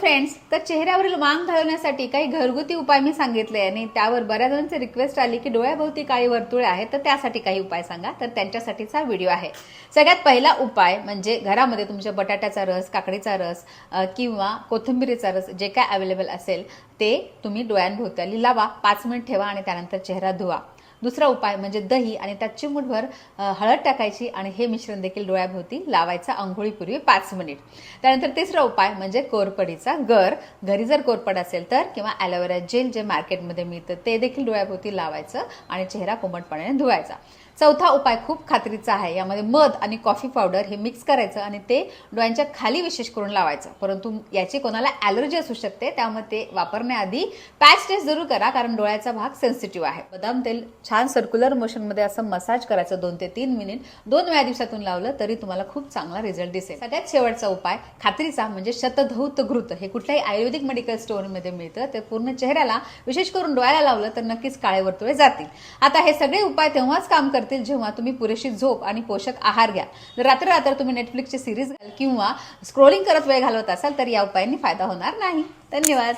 Friends, तर चेहऱ्यावरील मांग घालवण्यासाठी काही घरगुती उपाय मी सांगितले आणि त्यावर बऱ्याच जणांची रिक्वेस्ट आली की डोळ्याभोवती काळी वर्तुळे आहेत तर त्यासाठी काही उपाय सांगा. तर त्यांच्यासाठीचा व्हिडिओ आहे. सगळ्यात पहिला उपाय म्हणजे घरामध्ये तुमच्या बटाट्याचा रस, काकडीचा रस किंवा कोथिंबीरीचा रस जे काय अवेलेबल असेल ते तुम्ही डोळ्यांभोवताली लावा, 5 मिनिट ठेवा आणि त्यानंतर चेहरा धुवा. दुसरा उपाय म्हणजे दही आणि त्यात चिमूटभर हळद टाकायची आणि हे मिश्रण देखील डोळ्याभोवती लावायचं अंघोळीपूर्वी 5 मिनिट. त्यानंतर तिसरा उपाय म्हणजे कोरपडीचा गर. घरी जर कोरपड असेल तर किंवा ॲलोवेरा जेल जे मार्केटमध्ये मिळतं ते देखील डोळ्याभोवती लावायचं आणि चेहरा कोमट पाण्याने धुवायचा. चौथा उपाय खूप खात्रीचा आहे. यामध्ये मध आणि कॉफी पावडर हे मिक्स करायचं आणि ते डोळ्यांच्या खाली विशेष करून लावायचं. परंतु याची कोणाला ॲलर्जी असू शकते त्यामुळे ते वापरण्याआधी पॅच टेस्ट जरूर करा, कारण डोळ्याचा भाग सेन्सिटिव्ह आहे. बदाम तेल छान सर्क्युलर मोशनमध्ये असं मसाज करायचं 2 ते 3 मिनिट. 2 वेळा दिवसातून लावलं तरी तुम्हाला खूप चांगला रिझल्ट दिसेल. सगळ्यात शेवटचा उपाय खात्रीचा म्हणजे शतधौत घृत. हे कुठल्याही आयुर्वेदिक मेडिकल स्टोअरमध्ये मिळतं. ते पूर्ण चेहऱ्याला विशेष करून डोळ्याला लावलं तर नक्कीच काळे वर्तुळे जातील. आता हे सगळे उपाय तेव्हाच काम करतील जेव्हा तुम्ही पुरेशी झोप आणि पोषक आहार घ्या. जर रात्र तुम्ही नेटफ्लिक्सची सिरीज किंवा स्क्रोलिंग करत वेळ घालवत असाल तर या उपायांनी फायदा होणार नाही. धन्यवाद.